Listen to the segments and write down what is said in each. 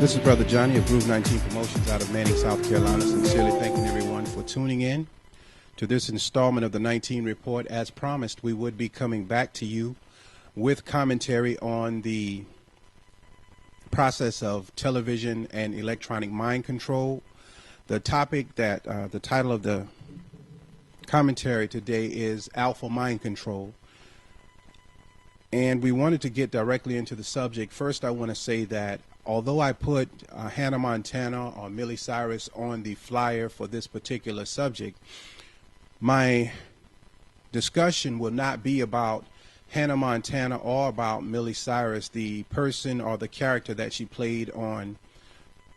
This is Brother Johnny of Groove 19 Promotions out of Manning, South Carolina. Sincerely thanking everyone for tuning in to this installment of the 19 Report. As promised, we would be coming back to you with commentary on the process of television and electronic mind control. The topic that the title of the commentary today is Alpha Mind Control. And we wanted to get directly into the subject. First, I want to say that although I put Hannah Montana or Miley Cyrus on the flyer for this particular subject, my discussion will not be about Hannah Montana or about Miley Cyrus, the person or the character that she played on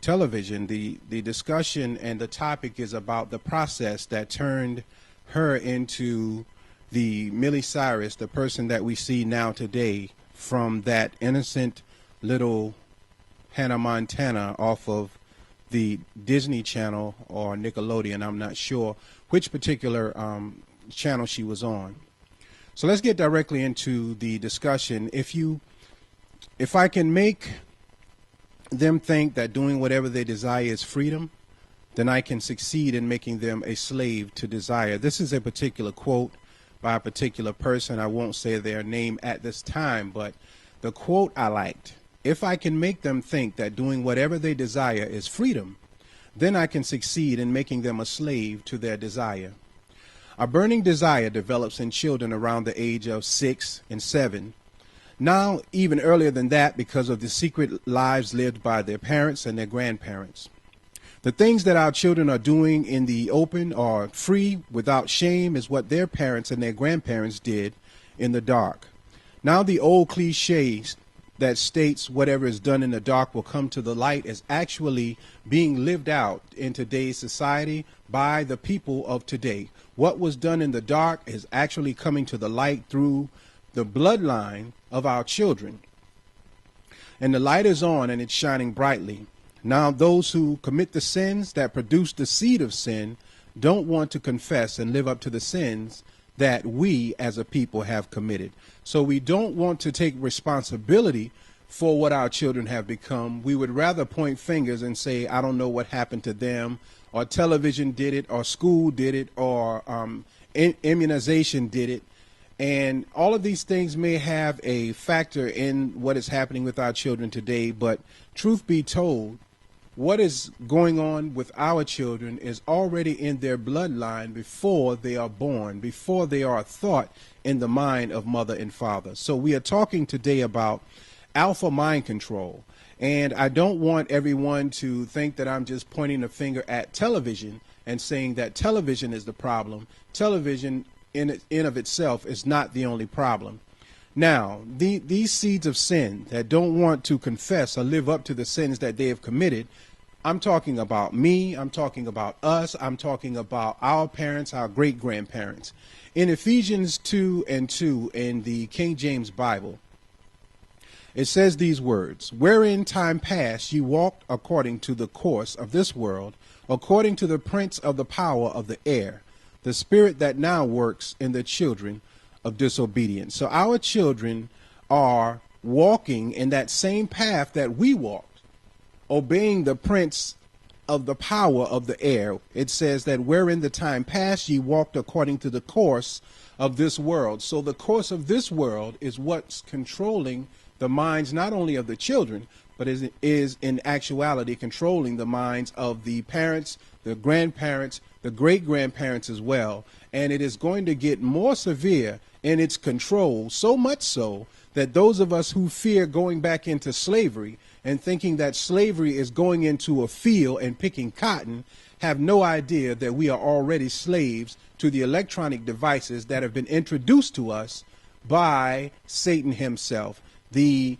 television. The discussion and the topic is about the process that turned her into the Miley Cyrus, the person that we see now today, from that innocent little Hannah Montana off of the Disney Channel or Nickelodeon. I'm not sure which particular channel she was on. So let's get directly into the discussion. If I can make them think that doing whatever they desire is freedom, then I can succeed in making them a slave to desire. This is a particular quote by a particular person. I won't say their name at this time, but the quote I liked. If I can make them think that doing whatever they desire is freedom, then I can succeed in making them a slave to their desire. A burning desire develops in children around the age of 6 and 7. Now, even earlier than that, because of the secret lives lived by their parents and their grandparents. The things that our children are doing in the open or free without shame is what their parents and their grandparents did in the dark. Now the old cliches that states whatever is done in the dark will come to the light is actually being lived out in today's society by the people of today. What was done in the dark is actually coming to the light through the bloodline of our children. And the light is on and it's shining brightly. Now, those who commit the sins that produce the seed of sin don't want to confess and live up to the sins that we as a people have committed. So we don't want to take responsibility for what our children have become. We would rather point fingers and say, I don't know what happened to them, or television did it, or school did it, or immunization did it. And all of these things may have a factor in what is happening with our children today, but truth be told, what is going on with our children is already in their bloodline before they are born, before they are a thought in the mind of mother and father. So we are talking today about alpha mind control. And I don't want everyone to think that I'm just pointing a finger at television and saying that television is the problem. Television in of itself is not the only problem. Now, these seeds of sin that don't want to confess or live up to the sins that they have committed, I'm talking about me, I'm talking about us, I'm talking about our parents, our great-grandparents. In Ephesians 2:2 in the King James Bible, it says these words, wherein time past ye walked according to the course of this world, according to the prince of the power of the air, the spirit that now works in the children of disobedience. So our children are walking in that same path that we walked, obeying the prince of the power of the air. It says that wherein the time past ye walked according to the course of this world. So the course of this world is what's controlling the minds not only of the children, but is in actuality controlling the minds of the parents, the grandparents, the great-grandparents as well. And it is going to get more severe in its control, so much so that those of us who fear going back into slavery and thinking that slavery is going into a field and picking cotton have no idea that we are already slaves to the electronic devices that have been introduced to us by Satan himself. The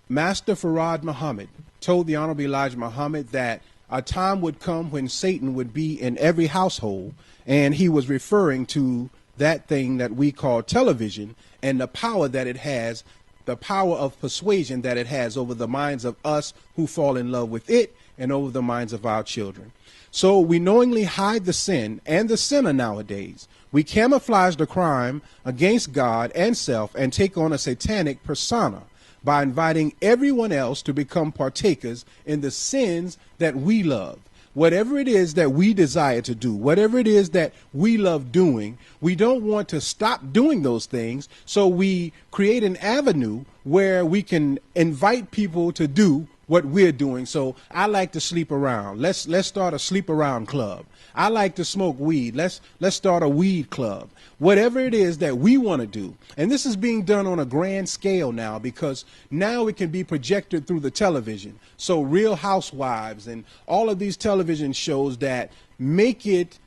Master Farad Muhammad told the Honorable Elijah Muhammad that a time would come when Satan would be in every household, and he was referring to that thing that we call television and the power that it has, the power of persuasion that it has over the minds of us who fall in love with it and over the minds of our children. So we knowingly hide the sin and the sinner nowadays. We camouflage the crime against God and self and take on a satanic persona. by inviting everyone else to become partakers in the sins that we love. Whatever it is that we desire to do, whatever it is that we love doing, we don't want to stop doing those things. So we create an avenue where we can invite people to do what we're doing. So I like to sleep around. Let's start a sleep around club. I like to smoke weed. Let's start a weed club. Whatever it is that we want to do. And this is being done on a grand scale now, because now it can be projected through the television. So Real Housewives and all of these television shows that make it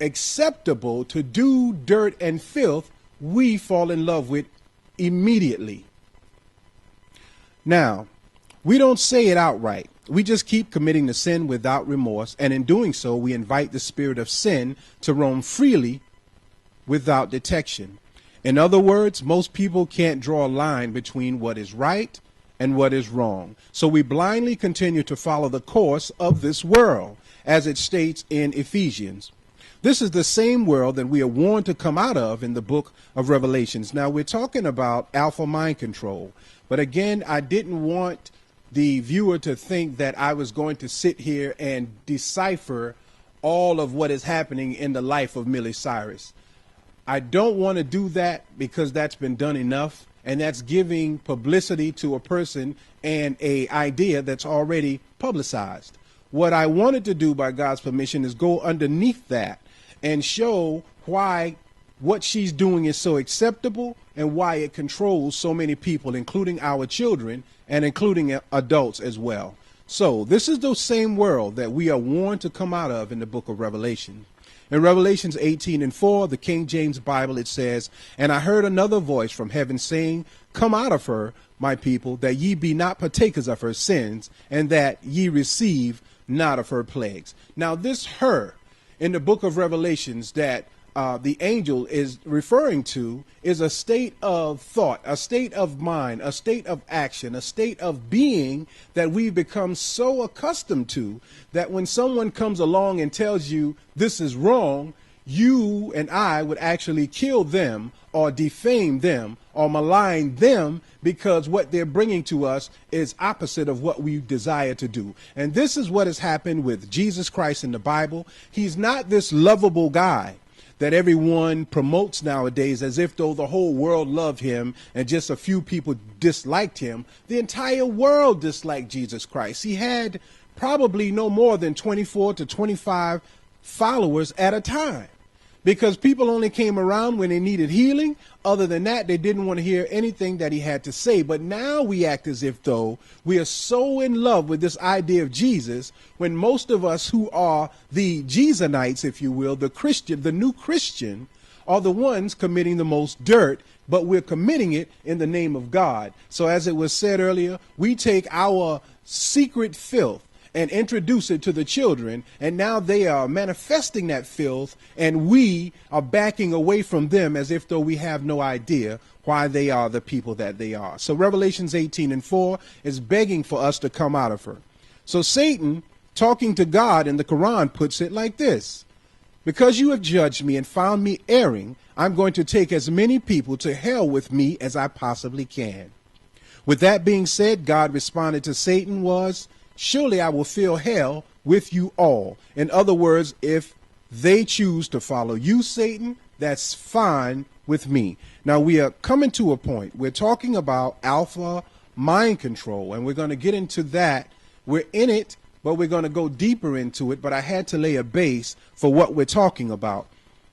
acceptable to do dirt and filth, we fall in love with immediately. Now, we don't say it outright. We just keep committing the sin without remorse, and in doing so, we invite the spirit of sin to roam freely without detection. In other words, most people can't draw a line between what is right and what is wrong. So we blindly continue to follow the course of this world, as it states in Ephesians. This is the same world that we are warned to come out of in the book of Revelations. Now, we're talking about alpha mind control. But again, I didn't want the viewer to think that I was going to sit here and decipher all of what is happening in the life of Miley Cyrus. I don't want to do that, because that's been done enough, and that's giving publicity to a person and a idea that's already publicized. What I wanted to do, by God's permission, is go underneath that and show why what she's doing is so acceptable and why it controls so many people, including our children and including adults as well. So this is the same world that we are warned to come out of in the book of Revelation. In Revelations 18:4, the King James Bible, it says, "And I heard another voice from heaven saying, Come out of her, my people, that ye be not partakers of her sins, and that ye receive not of her plagues." Now this her in the book of Revelations that the angel is referring to is a state of thought, a state of mind, a state of action, a state of being that we've become so accustomed to that when someone comes along and tells you this is wrong, you and I would actually kill them or defame them or malign them, because what they're bringing to us is opposite of what we desire to do. And this is what has happened with Jesus Christ in the Bible. He's not this lovable guy that everyone promotes nowadays as if though the whole world loved him and just a few people disliked him. The entire world disliked Jesus Christ. He had probably no more than 24 to 25 followers at a time, because people only came around when they needed healing. Other than that, they didn't want to hear anything that he had to say. But now we act as if though we are so in love with this idea of Jesus, when most of us who are the Jesusites, if you will, the new Christian, are the ones committing the most dirt, but we're committing it in the name of God. So as it was said earlier, we take our secret filth and introduce it to the children, and now they are manifesting that filth, and we are backing away from them as if though we have no idea why they are the people that they are. So Revelations 18:4 is begging for us to come out of her. So Satan, talking to God in the Quran, puts it like this: "Because you have judged me and found me erring, I'm going to take as many people to hell with me as I possibly can." With that being said, God responded to Satan was, "Surely I will fill hell with you all." In other words, if they choose to follow you, Satan, that's fine with me. Now we are coming to a point. We're talking about alpha mind control, and we're going to get into that. We're in it, but we're going to go deeper into it. But I had to lay a base for what we're talking about.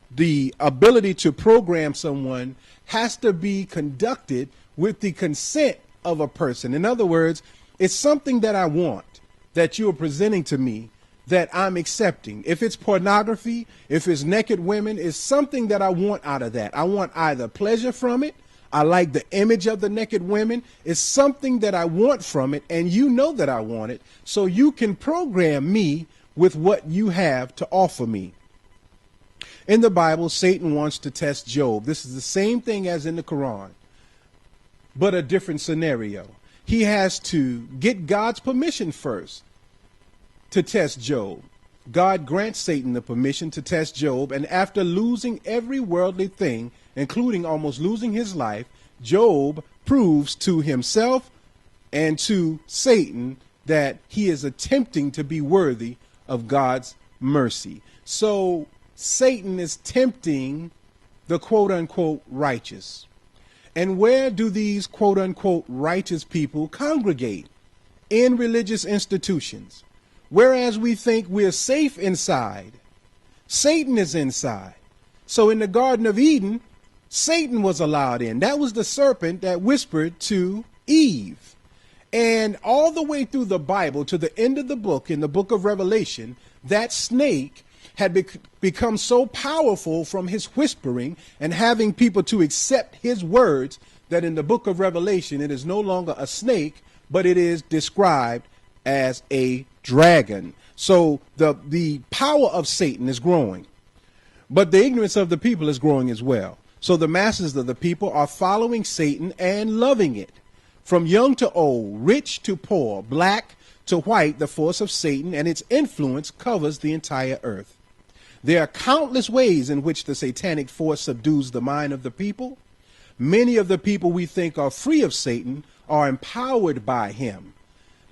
The ability to program someone has to be conducted with the consent of a person. In other words, it's something that I want, that you are presenting to me, that I'm accepting. If it's pornography, if it's naked women, it's something that I want out of that. I want either pleasure from it. I like the image of the naked women. It's something that I want from it, and you know that I want it, so you can program me with what you have to offer me. In the Bible, Satan wants to test Job. This is the same thing as in the Quran, but a different scenario. He has to get God's permission first to test Job. God grants Satan the permission to test Job, and after losing every worldly thing, including almost losing his life, Job proves to himself and to Satan that he is attempting to be worthy of God's mercy. So Satan is tempting the quote unquote righteous. And where do these quote unquote righteous people congregate? In religious institutions. Whereas we think we're safe inside, Satan is inside. So in the Garden of Eden, Satan was allowed in. That was the serpent that whispered to Eve. And all the way through the Bible to the end of the book, in the book of Revelation, that snake had become so powerful from his whispering and having people to accept his words that in the book of Revelation, it is no longer a snake, but it is described as a dragon. So the power of Satan is growing, but the ignorance of the people is growing as well. So the masses of the people are following Satan and loving it. From young to old, rich to poor, black to white, the force of Satan and its influence covers the entire earth. There are countless ways in which the satanic force subdues the mind of the people. Many of the people we think are free of Satan are empowered by him.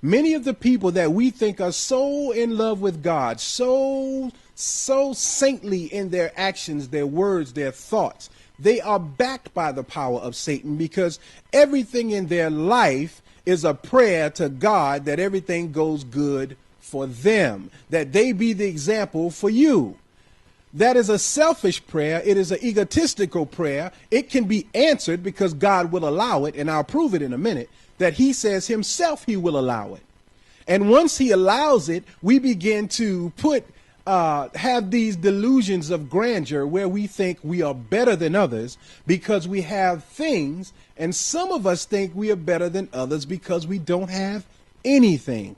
Many of the people that we think are so in love with God, so saintly in their actions, their words, their thoughts, they are backed by the power of Satan, because everything in their life is a prayer to God that everything goes good for them, that they be the example for you. That is a selfish prayer. It is an egotistical prayer. It can be answered because God will allow it, and I'll prove it in a minute, that he says himself he will allow it. And once he allows it, we begin to have these delusions of grandeur where we think we are better than others because we have things, and some of us think we are better than others because we don't have anything.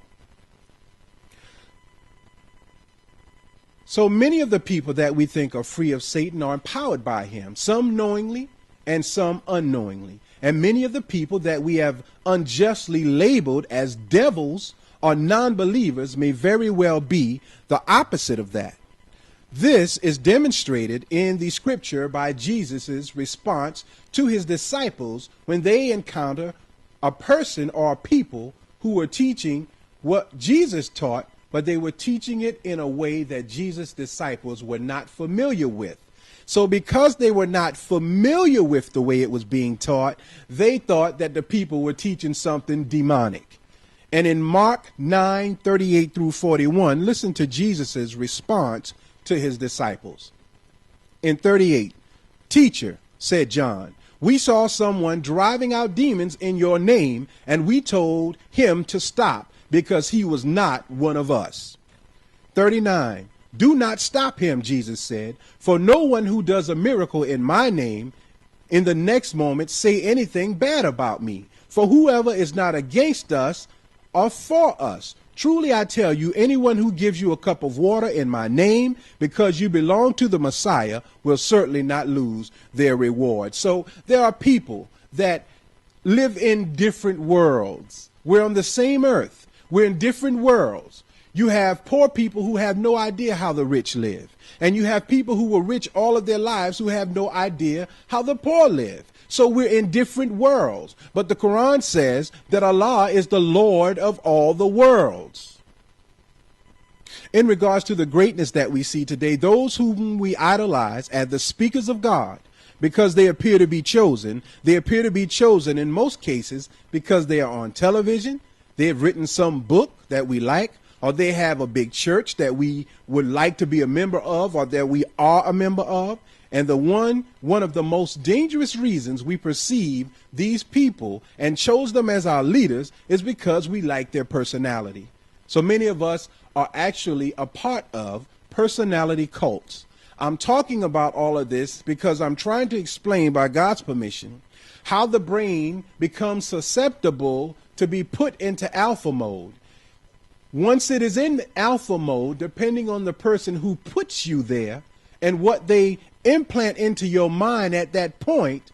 So many of the people that we think are free of Satan are empowered by him, some knowingly and some unknowingly. And many of the people that we have unjustly labeled as devils or non-believers may very well be the opposite of that. This is demonstrated in the scripture by Jesus's response to his disciples when they encounter a person or a people who were teaching what Jesus taught, but they were teaching it in a way that Jesus' disciples were not familiar with. So because they were not familiar with the way it was being taught, they thought that the people were teaching something demonic. And in Mark 9:38 through 41, listen to Jesus' response to his disciples. In 38, "Teacher," said John, "we saw someone driving out demons in your name, and we told him to stop because he was not one of us." 39, "Do not stop him," Jesus said, "for no one who does a miracle in my name in the next moment say anything bad about me. For whoever is not against us are for us. Truly I tell you, anyone who gives you a cup of water in my name because you belong to the Messiah will certainly not lose their reward." So there are people that live in different worlds. We're on the same earth. We're in different worlds. You have poor people who have no idea how the rich live. And you have people who were rich all of their lives who have no idea how the poor live. So we're in different worlds. But the Quran says that Allah is the Lord of all the worlds. In regards to the greatness that we see today, those whom we idolize as the speakers of God, because they appear to be chosen in most cases because they are on television, they have written some book that we like, or they have a big church that we would like to be a member of, or that we are a member of. And one of the most dangerous reasons we perceive these people and chose them as our leaders is because we like their personality. So many of us are actually a part of personality cults. I'm talking about all of this because I'm trying to explain, by God's permission, how the brain becomes susceptible to be put into alpha mode. Once it is in alpha mode, depending on the person who puts you there and what they implant into your mind at that point,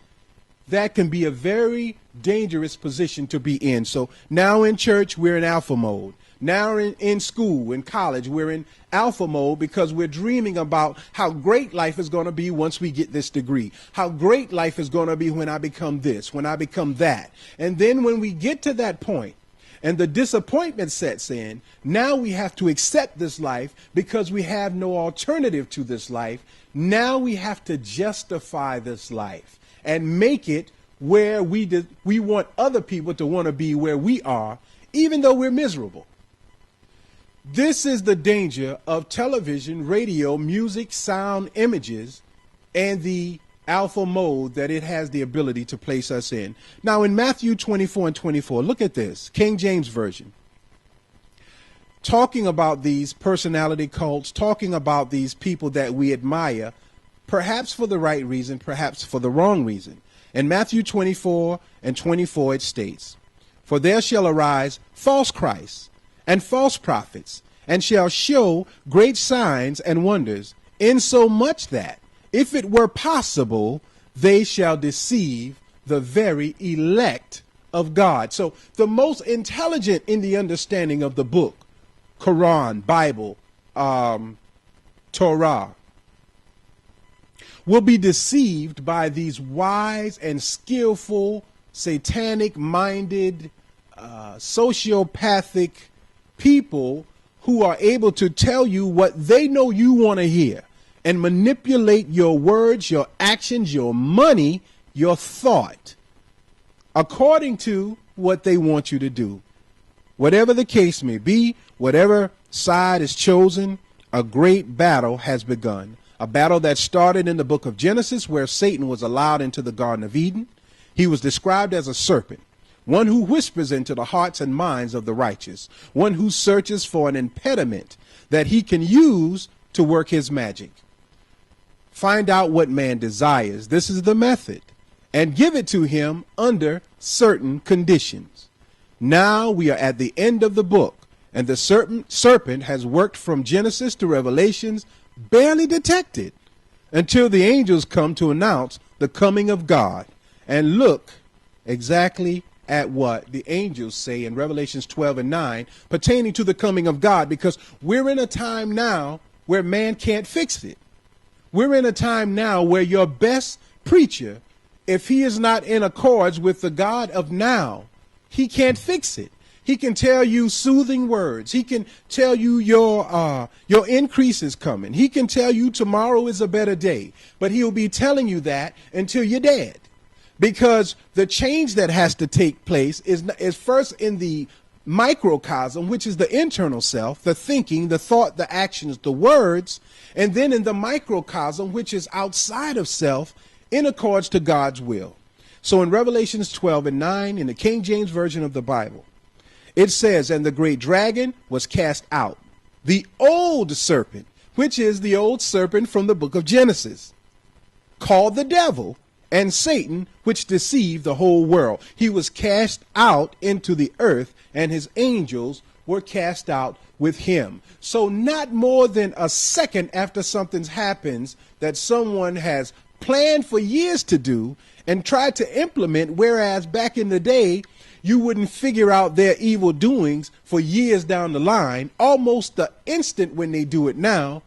that can be a very dangerous position to be in. So now in church, we're in alpha mode. Now in school, in college, we're in alpha mode because we're dreaming about how great life is going to be once we get this degree, how great life is going to be when I become this, when I become that. And then when we get to that point and the disappointment sets in, now we have to accept this life because we have no alternative to this life. Now we have to justify this life and make it where we want other people to want to be where we are, even though we're miserable. This is the danger of television, radio, music, sound, images, and the alpha mode that it has the ability to place us in. Now, in Matthew 24:24, look at this, King James Version. Talking about these personality cults, talking about these people that we admire, perhaps for the right reason, perhaps for the wrong reason. In Matthew 24:24, it states, "For there shall arise false Christs and false prophets, and shall show great signs and wonders, insomuch that, if it were possible, they shall deceive the very elect of God." So the most intelligent in the understanding of the book, Quran, Bible, Torah, will be deceived by these wise and skillful, satanic-minded, sociopathic people who are able to tell you what they know you want to hear and manipulate your words, your actions, your money, your thought, according to what they want you to do. Whatever the case may be, whatever side is chosen, a great battle has begun. A battle that started in the book of Genesis, where Satan was allowed into the Garden of Eden. He was described as a serpent, one who whispers into the hearts and minds of the righteous, one who searches for an impediment that he can use to work his magic. Find out what man desires. This is the method, and give it to him under certain conditions. Now we are at the end of the book, and the serpent has worked from Genesis to Revelations, barely detected, until the angels come to announce the coming of God. And look exactly at what the angels say in Revelations 12:9 pertaining to the coming of God, because we're in a time now where man can't fix it. We're in a time now where your best preacher, if he is not in accords with the God of now, he can't fix it. He can tell you soothing words. He can tell you your increase is coming. He can tell you tomorrow is a better day, but he'll be telling you that until you're dead. Because the change that has to take place is first in the microcosm, which is the internal self, the thinking, the thought, the actions, the words, and then in the microcosm, which is outside of self, in accords to God's will. So in Revelations 12:9, in the King James Version of the Bible, it says, "And the great dragon was cast out, the old serpent," which is the old serpent from the book of Genesis, "called the devil and Satan, which deceived the whole world." He was cast out into the earth, and his angels were cast out with him. So not more than a second after something happens that someone has planned for years to do and tried to implement, whereas back in the day, you wouldn't figure out their evil doings for years down the line. Almost the instant when they do it now,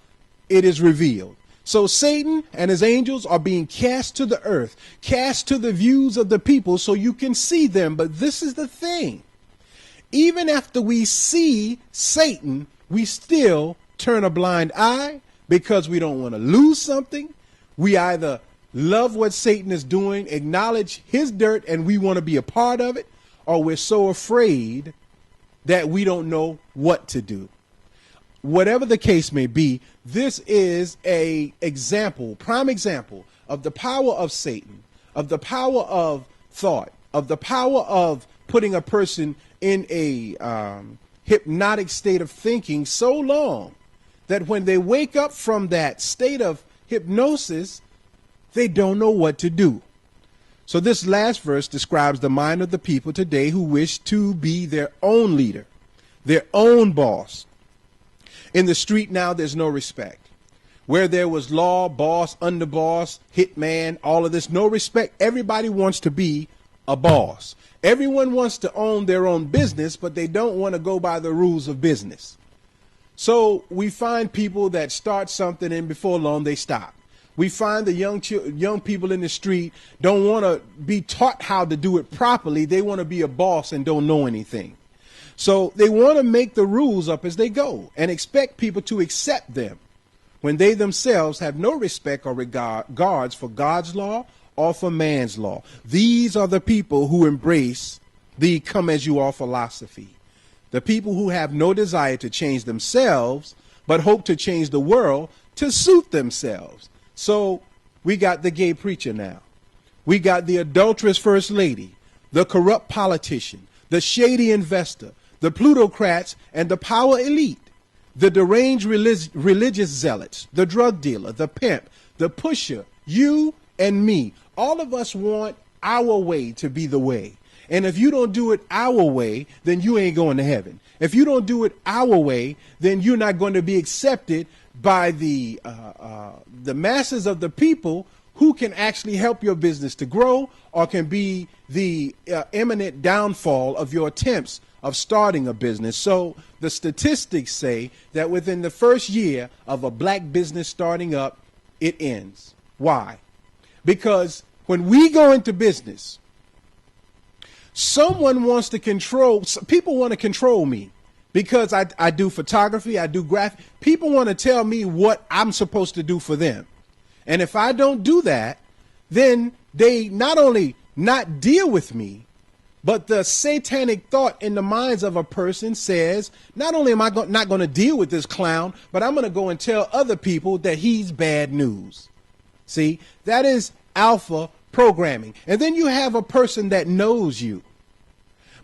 it is revealed. So Satan and his angels are being cast to the earth, cast to the views of the people so you can see them. But this is the thing. Even after we see Satan, we still turn a blind eye because we don't want to lose something. We either love what Satan is doing, acknowledge his dirt, and we want to be a part of it, or we're so afraid that we don't know what to do. Whatever the case may be, this is a example, prime example of the power of Satan, of the power of thought, of the power of putting a person in a hypnotic state of thinking so long that when they wake up from that state of hypnosis, they don't know what to do. So this last verse describes the mind of the people today who wish to be their own leader, their own boss. In the street now, there's no respect. Where there was law, boss, underboss, hitman, all of this, no respect. Everybody wants to be a boss. Everyone wants to own their own business, but they don't want to go by the rules of business. So we find people that start something and before long they stop. We find the young people in the street don't want to be taught how to do it properly. They want to be a boss and don't know anything. So they want to make the rules up as they go and expect people to accept them when they themselves have no respect or regards for God's law or for man's law. These are the people who embrace the come as you are philosophy. The people who have no desire to change themselves, but hope to change the world to suit themselves. So we got the gay preacher now. We got the adulterous first lady, the corrupt politician, the shady investor, the plutocrats and the power elite, the deranged religious zealots, the drug dealer, the pimp, the pusher, you and me. All of us want our way to be the way. And if you don't do it our way, then you ain't going to heaven. If you don't do it our way, then you're not going to be accepted by the masses of the people who can actually help your business to grow or can be the imminent downfall of your attempts of starting a business. So the statistics say that within the first year of a black business starting up, it ends. Why? Because when we go into business, someone wants to control, people want to control me because I do photography, I do graphic. People want to tell me what I'm supposed to do for them. And if I don't do that, then they not only not deal with me, but the satanic thought in the minds of a person says, not only am I not going to deal with this clown, but I'm going to go and tell other people that he's bad news. See, that is alpha programming. And then you have a person that knows you,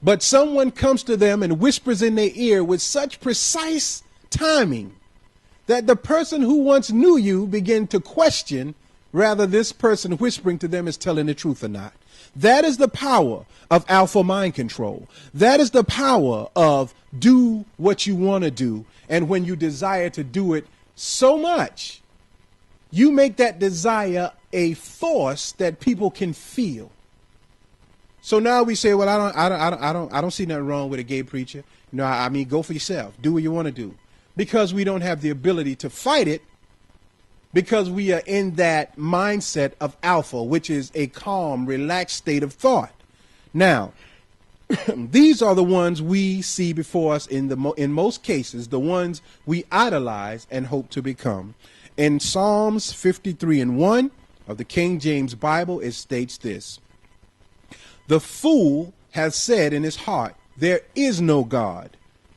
but someone comes to them and whispers in their ear with such precise timing that the person who once knew you begin to question whether this person whispering to them is telling the truth or not. That is the power of alpha mind control. That is the power of do what you want to do. And when you desire to do it so much, you make that desire a force that people can feel. So now we say, well, I don't see nothing wrong with a gay preacher. You know, I mean, go for yourself. Do what you want to do. Because we don't have the ability to fight it, because we are in that mindset of alpha, which is a calm, relaxed state of thought. Now, these are the ones we see before us in most cases, the ones we idolize and hope to become. In Psalms 53:1 of the King James Bible, it states this: "The fool has said in his heart, there is no God.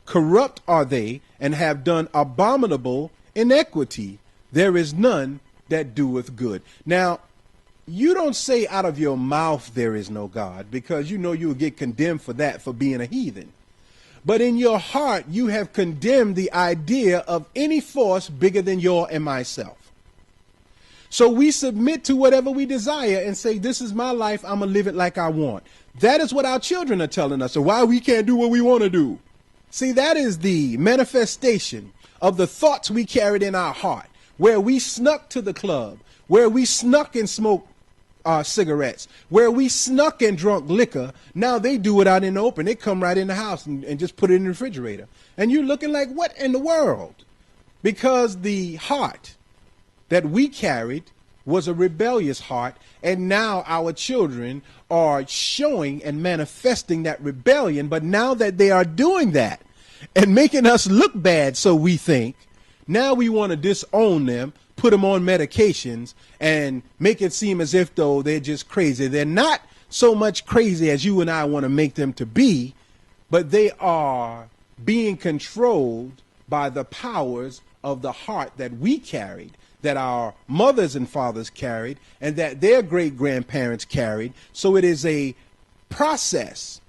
Corrupt are they, and have done abominable iniquity. There is none that doeth good." Now, you don't say out of your mouth there is no God, because you know you'll get condemned for that, for being a heathen. But in your heart, you have condemned the idea of any force bigger than your and myself. So we submit to whatever we desire and say, this is my life, I'm going to live it like I want. That is what our children are telling us. So why we can't do what we want to do? See, that is the manifestation of the thoughts we carried in our heart, where we snuck to the club, where we snuck and smoked cigarettes, where we snuck and drunk liquor. Now they do it out in the open. They come right in the house and just put it in the refrigerator. And you're looking like, what in the world? Because the heart that we carried was a rebellious heart, and now our children are showing and manifesting that rebellion. But now that they are doing that and making us look bad, so we think, now we want to disown them, put them on medications, and make it seem as if though they're just crazy. They're not so much crazy as you and I want to make them to be, but they are being controlled by the powers of the heart that we carried, that our mothers and fathers carried, and that their great-grandparents carried. So it is a process.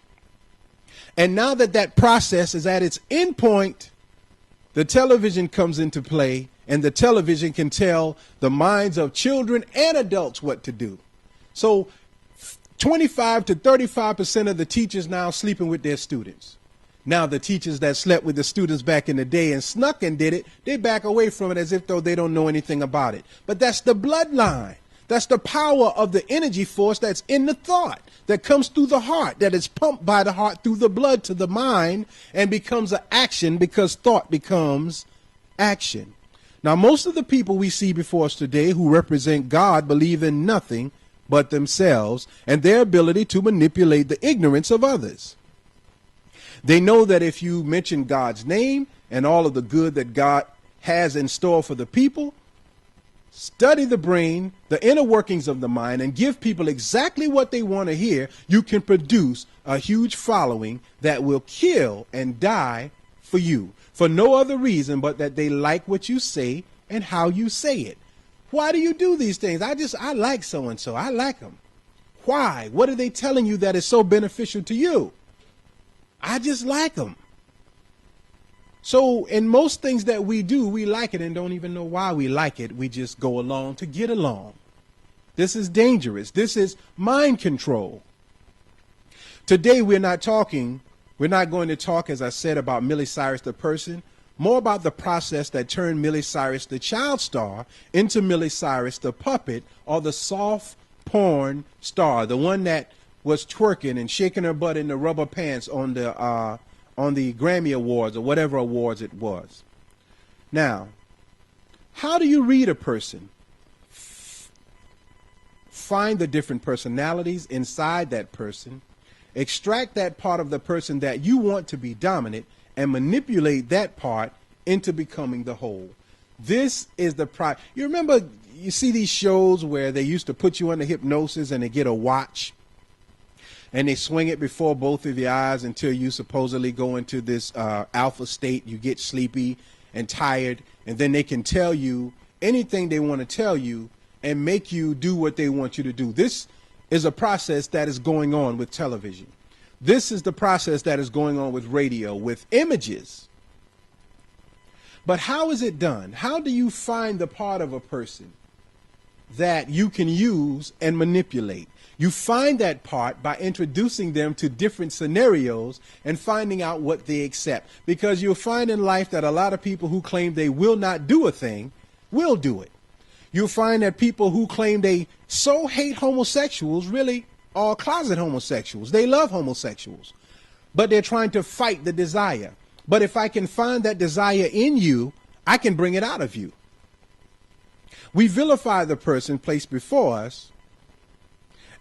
And now that that process is at its end point, the television comes into play, and the television can tell the minds of children and adults what to do. So 25 to 35% of the teachers now sleeping with their students. Now the teachers that slept with the students back in the day and snuck and did it, they back away from it as if though they don't know anything about it. But that's the bloodline. That's the power of the energy force that's in the thought, that comes through the heart, that is pumped by the heart through the blood to the mind and becomes an action, because thought becomes action. Now, most of the people we see before us today who represent God believe in nothing but themselves and their ability to manipulate the ignorance of others. They know that if you mention God's name and all of the good that God has in store for the people, study the brain, the inner workings of the mind, and give people exactly what they want to hear, you can produce a huge following that will kill and die for you, for no other reason but that they like what you say and how you say it. Why do you do these things? I like so-and-so. I like them. Why? What are they telling you that is so beneficial to you? I just like them. So in most things that we do, we like it and don't even know why we like it. We just go along to get along. This is dangerous. This is mind control. Today, we're not going to talk, as I said, about Miley Cyrus the person, more about the process that turned Miley Cyrus the child star into Miley Cyrus the puppet, or the soft porn star, the one that was twerking and shaking her butt in the rubber pants on the Grammy Awards or whatever awards it was. Now, how do you read a person? Find the different personalities inside that person, extract that part of the person that you want to be dominant, and manipulate that part into becoming the whole. This is the you remember, you see these shows where they used to put you under hypnosis and they get a watch and they swing it before both of your eyes until you supposedly go into this alpha state. You get sleepy and tired, and then they can tell you anything they want to tell you and make you do what they want you to do. This is a process that is going on with television. This is the process that is going on with radio, with images. But how is it done? How do you find the part of a person that you can use and manipulate? You find that part by introducing them to different scenarios and finding out what they accept. Because you'll find in life that a lot of people who claim they will not do a thing will do it. You'll find that people who claim they so hate homosexuals really are closet homosexuals. They love homosexuals, but they're trying to fight the desire. But if I can find that desire in you, I can bring it out of you. We vilify the person placed before us,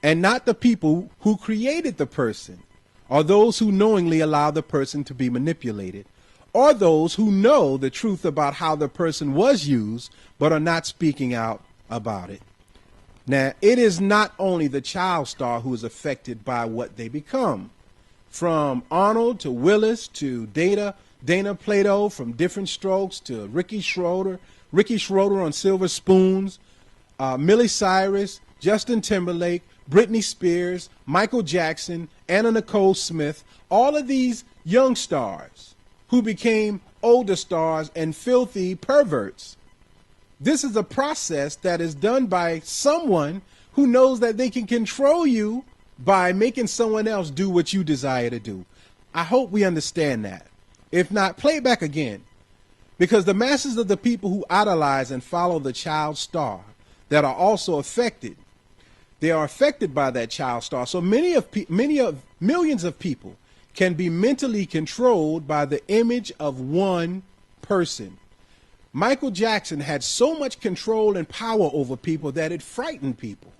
and not the people who created the person, or those who knowingly allow the person to be manipulated, or those who know the truth about how the person was used but are not speaking out about it. Now, it is not only the child star who is affected by what they become. From Arnold to Willis to Dana Plato, from Different Strokes to Ricky Schroeder on Silver Spoons, Miley Cyrus, Justin Timberlake, Britney Spears, Michael Jackson, Anna Nicole Smith, all of these young stars who became older stars and filthy perverts. This is a process that is done by someone who knows that they can control you by making someone else do what you desire to do. I hope we understand that. If not, play it back again. Because the masses of the people who idolize and follow the child star that are also affected, they are affected by that child star. So millions of people can be mentally controlled by the image of one person. Michael Jackson had so much control and power over people that it frightened people.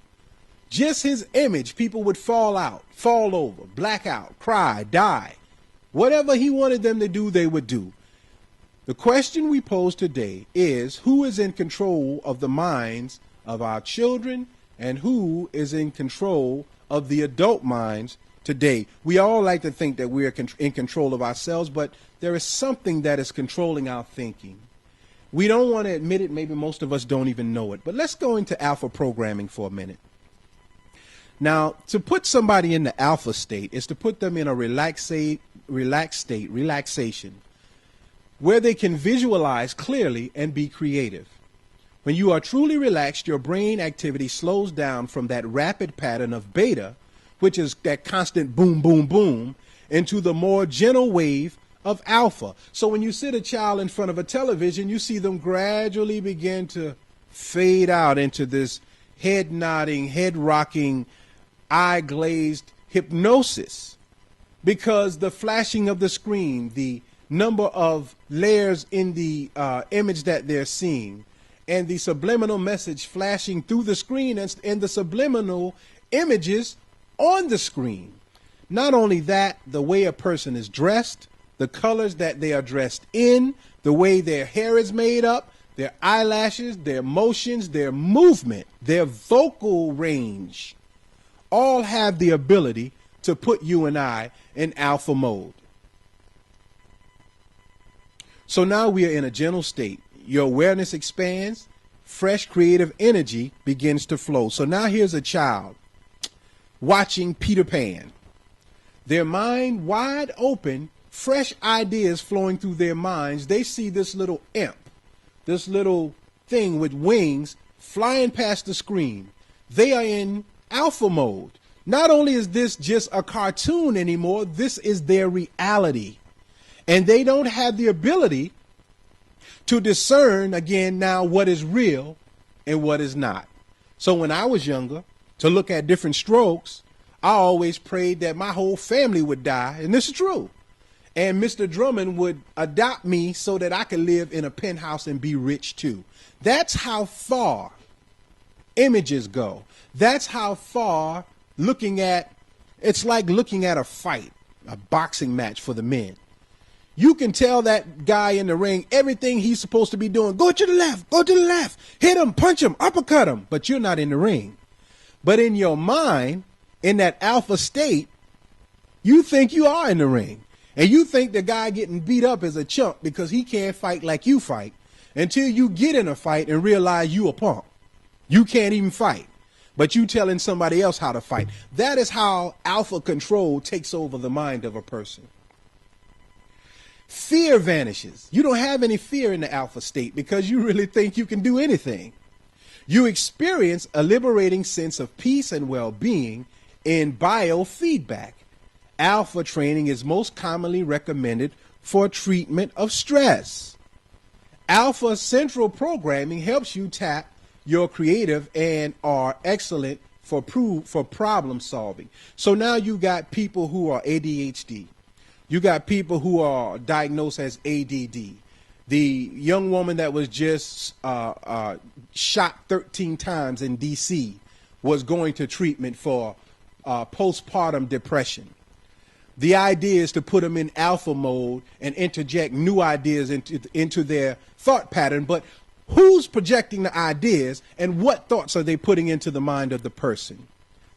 Just his image, people would fall over, black out, cry, die. Whatever he wanted them to do, they would do. The question we pose today is, who is in control of the minds of our children and who is in control of the adult minds today? We all like to think that we are in control of ourselves, but there is something that is controlling our thinking. We don't want to admit it. Maybe most of us don't even know it. But let's go into alpha programming for a minute. Now, to put somebody in the alpha state is to put them in a relaxed state, relaxation, where they can visualize clearly and be creative. When you are truly relaxed, your brain activity slows down from that rapid pattern of beta, which is that constant boom, boom, boom, into the more gentle wave of alpha. So when you sit a child in front of a television, you see them gradually begin to fade out into this head nodding, head rocking, eye glazed hypnosis, because the flashing of the screen, the number of layers in the image that they're seeing, and the subliminal message flashing through the screen, and the subliminal images on the screen. Not only that, the way a person is dressed, the colors that they are dressed in, the way their hair is made up, their eyelashes, their motions, their movement, their vocal range, all have the ability to put you and I in alpha mode. So now we are in a gentle state. Your awareness expands, fresh creative energy begins to flow. So now here's a child watching Peter Pan. Their mind wide open, fresh ideas flowing through their minds. They see this little imp, this little thing with wings flying past the screen. They are in alpha mode. Not only is this just a cartoon anymore, this is their reality. And they don't have the ability to discern, again, now what is real and what is not. So when I was younger, to look at different strokes, I always prayed that my whole family would die, and this is true. And Mr. Drummond would adopt me so that I could live in a penthouse and be rich too. That's how far images go. That's how far it's like looking at a fight, a boxing match for the men. You can tell that guy in the ring everything he's supposed to be doing. Go to the left, hit him, punch him, uppercut him, but you're not in the ring. But in your mind, in that alpha state, you think you are in the ring. And you think the guy getting beat up is a chump because he can't fight like you fight, until you get in a fight and realize you a punk. You can't even fight, but you telling somebody else how to fight. That is how alpha control takes over the mind of a person. Fear vanishes. You don't have any fear in the alpha state because you really think you can do anything. You experience a liberating sense of peace and well-being in biofeedback. Alpha training is most commonly recommended for treatment of stress. Alpha central programming helps you tap your creative and are excellent for problem solving. So now you got people who are ADHD. You got people who are diagnosed as ADD. The young woman that was just shot 13 times in DC was going to treatment for postpartum depression. The idea is to put them in alpha mode and interject new ideas into their thought pattern. But who's projecting the ideas and what thoughts are they putting into the mind of the person?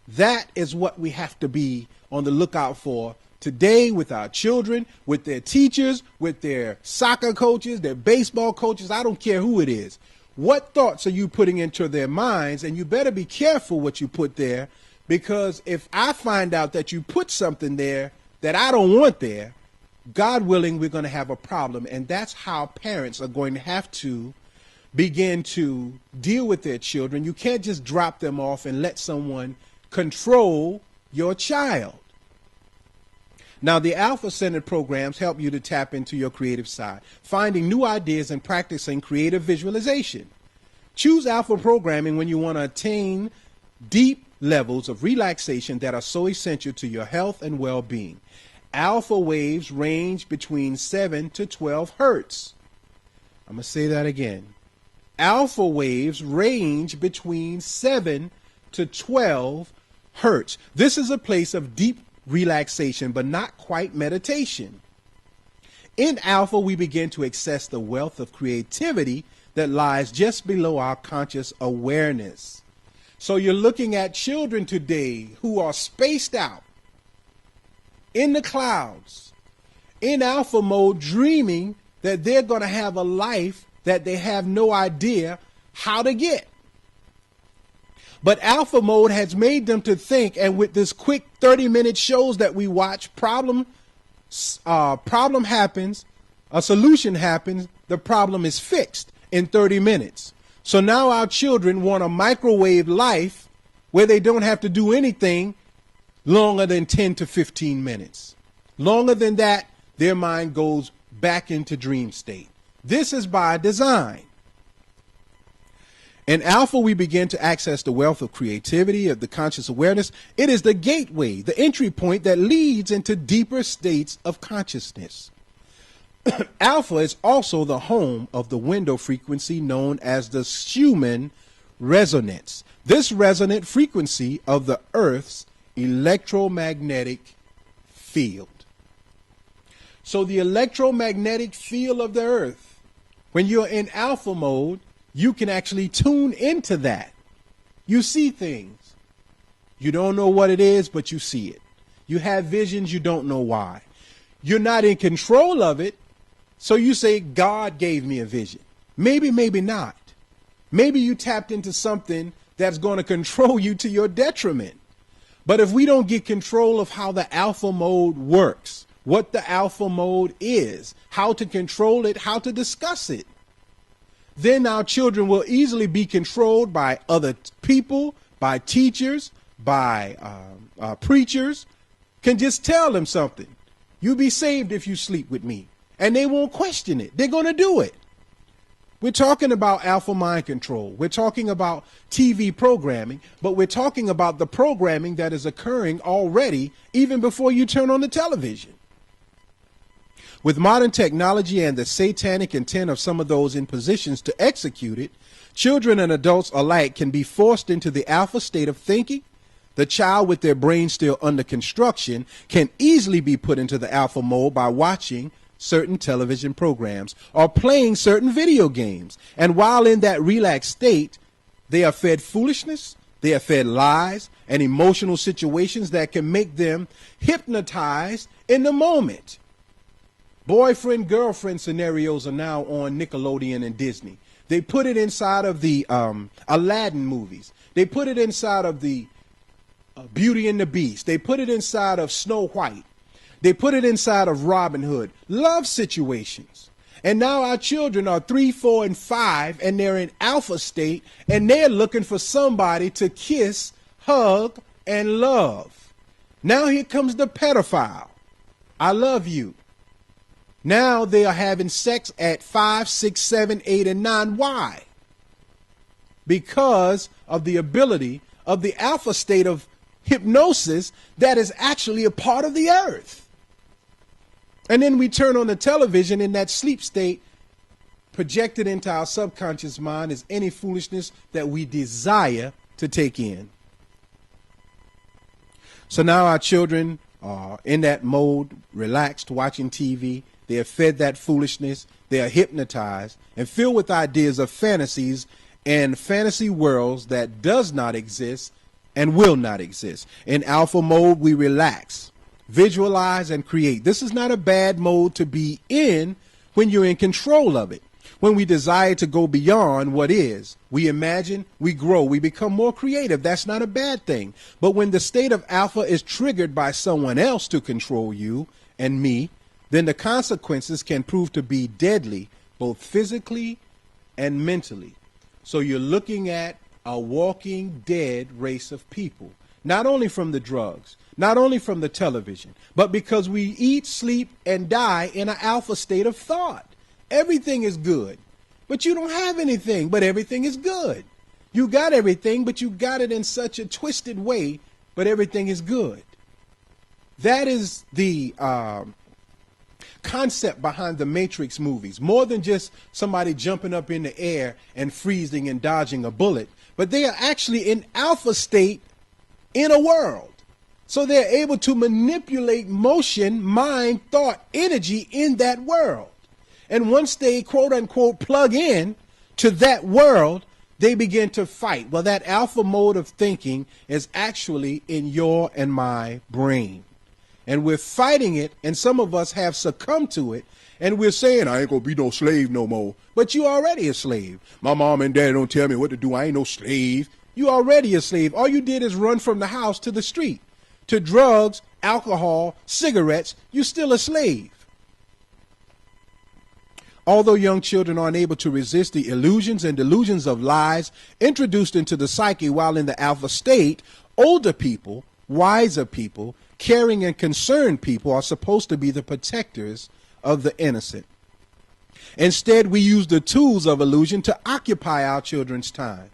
That is what we have to be on the lookout for today with our children, with their teachers, with their soccer coaches, their baseball coaches. I don't care who it is. What thoughts are you putting into their minds? And you better be careful what you put there, because if I find out that you put something there that I don't want there, God willing, we're going to have a problem. And that's how parents are going to have to begin to deal with their children. You can't just drop them off and let someone control your child. Now, the alpha-centered programs help you to tap into your creative side, finding new ideas and practicing creative visualization. Choose alpha programming when you want to attain deep levels of relaxation that are so essential to your health and well-being. Alpha waves range between 7 to 12 hertz. I'm going to say that again. Alpha waves range between 7 to 12 hertz. This is a place of deep relaxation, but not quite meditation. In alpha, we begin to access the wealth of creativity that lies just below our conscious awareness. So you're looking at children today who are spaced out in the clouds, in alpha mode, dreaming that they're going to have a life that they have no idea how to get. But alpha mode has made them to think, and with this quick 30-minute shows that we watch, problem happens, a solution happens, the problem is fixed in 30 minutes. So now our children want a microwave life where they don't have to do anything longer than 10 to 15 minutes. Longer than that, their mind goes back into dream state. This is by design. In alpha, we begin to access the wealth of creativity, of the conscious awareness. It is the gateway, the entry point that leads into deeper states of consciousness. Alpha is also the home of the window frequency known as the Schumann resonance. This resonant frequency of the Earth's electromagnetic field. So the electromagnetic field of the Earth, when you're in alpha mode, you can actually tune into that. You see things. You don't know what it is, but you see it. You have visions, you don't know why. You're not in control of it, so you say, God gave me a vision. Maybe, maybe not. Maybe you tapped into something that's going to control you to your detriment. But if we don't get control of how the alpha mode works, what the alpha mode is, how to control it, how to discuss it, then our children will easily be controlled by other people, by teachers, by preachers, can just tell them something. You'll be saved if you sleep with me. And they won't question it. They're going to do it. We're talking about alpha mind control. We're talking about TV programming, but we're talking about the programming that is occurring already even before you turn on the television. With modern technology and the satanic intent of some of those in positions to execute it, children and adults alike can be forced into the alpha state of thinking. The child with their brain still under construction can easily be put into the alpha mode by watching certain television programs or playing certain video games. And while in that relaxed state, they are fed foolishness, they are fed lies and emotional situations that can make them hypnotized in the moment. Boyfriend, girlfriend scenarios are now on Nickelodeon and Disney. They put it inside of the Aladdin movies. They put it inside of the Beauty and the Beast. They put it inside of Snow White. They put it inside of Robin Hood. Love situations. And now our children are 3, 4, and 5, and they're in alpha state, and they're looking for somebody to kiss, hug, and love. Now here comes the pedophile. I love you. Now they are having sex at 5, 6, 7, 8, and 9. Why? Because of the ability of the alpha state of hypnosis that is actually a part of the earth. And then we turn on the television in that sleep state, projected into our subconscious mind is any foolishness that we desire to take in. So now our children are in that mode, relaxed, watching TV. They are fed that foolishness. They are hypnotized and filled with ideas of fantasies and fantasy worlds that does not exist and will not exist. In alpha mode, we relax, visualize, and create. This is not a bad mode to be in when you're in control of it. When we desire to go beyond what is, we imagine, we grow, we become more creative. That's not a bad thing. But when the state of alpha is triggered by someone else to control you and me, then the consequences can prove to be deadly, both physically and mentally. So you're looking at a walking dead race of people, not only from the drugs, not only from the television, but because we eat, sleep, and die in an alpha state of thought. Everything is good, but you don't have anything, but everything is good. You got everything, but you got it in such a twisted way, but everything is good. That is the concept behind the Matrix movies. More than just somebody jumping up in the air and freezing and dodging a bullet, but they are actually in alpha state in a world. So they're able to manipulate motion, mind, thought, energy in that world. And once they quote unquote plug in to that world, they begin to fight. Well, that alpha mode of thinking is actually in your and my brain. And we're fighting it, and some of us have succumbed to it, and we're saying, I ain't gonna be no slave no more. But you already a slave. My mom and dad don't tell me what to do. I ain't no slave. You already a slave. All you did is run from the house to the street, to drugs, alcohol, cigarettes. You still a slave. Although young children are unable to resist the illusions and delusions of lies introduced into the psyche while in the alpha state, older people, wiser people, caring and concerned people are supposed to be the protectors of the innocent. Instead, we use the tools of illusion to occupy our children's time.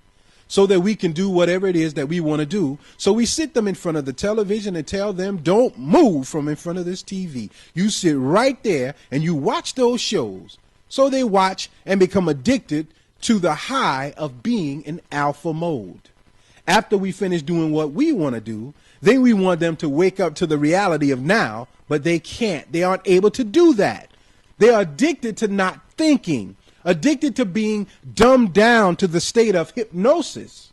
so that we can do whatever it is that we want to do. So we sit them in front of the television and tell them, don't move from in front of this TV. You sit right there and you watch those shows. So they watch and become addicted to the high of being in alpha mode. After we finish doing what we want to do, then we want them to wake up to the reality of now, but they can't. They aren't able to do that. They are addicted to not thinking, addicted to being dumbed down to the state of hypnosis,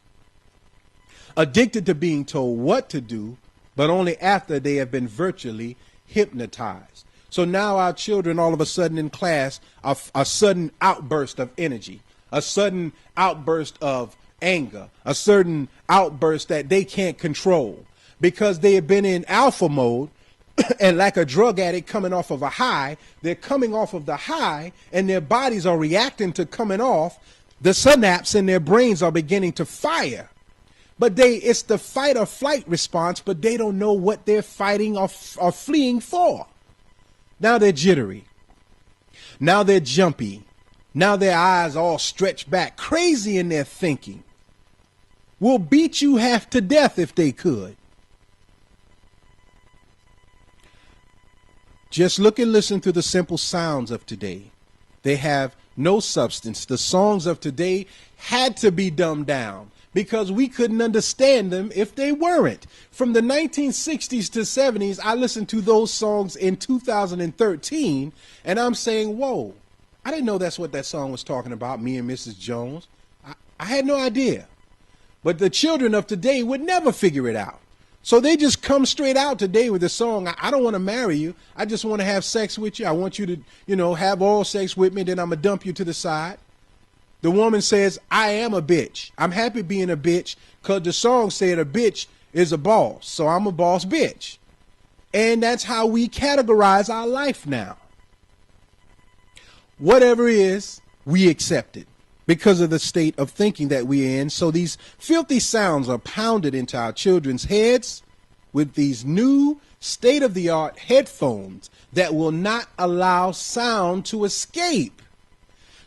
addicted to being told what to do, but only after they have been virtually hypnotized. So now our children all of a sudden in class are a sudden outburst of energy, a sudden outburst of anger, a certain outburst that they can't control because they have been in alpha mode. And like a drug addict coming off of a high, they're coming off of the high and their bodies are reacting to coming off. The synapses in their brains are beginning to fire. But it's the fight or flight response, but they don't know what they're fighting or fleeing for. Now they're jittery. Now they're jumpy. Now their eyes all stretched back, crazy in their thinking. Will beat you half to death if they could. Just look and listen to the simple sounds of today. They have no substance. The songs of today had to be dumbed down because we couldn't understand them if they weren't. From the 1960s to 70s, I listened to those songs in 2013, and I'm saying, whoa, I didn't know that's what that song was talking about, Me and Mrs. Jones. I had no idea. But the children of today would never figure it out. So they just come straight out today with the song, I don't want to marry you. I just want to have sex with you. I want you to, have oral sex with me. Then I'm going to dump you to the side. The woman says, I am a bitch. I'm happy being a bitch because the song said a bitch is a boss. So I'm a boss bitch. And that's how we categorize our life now. Whatever is, we accept it because of the state of thinking that we're in. So these filthy sounds are pounded into our children's heads with these new state-of-the-art headphones that will not allow sound to escape.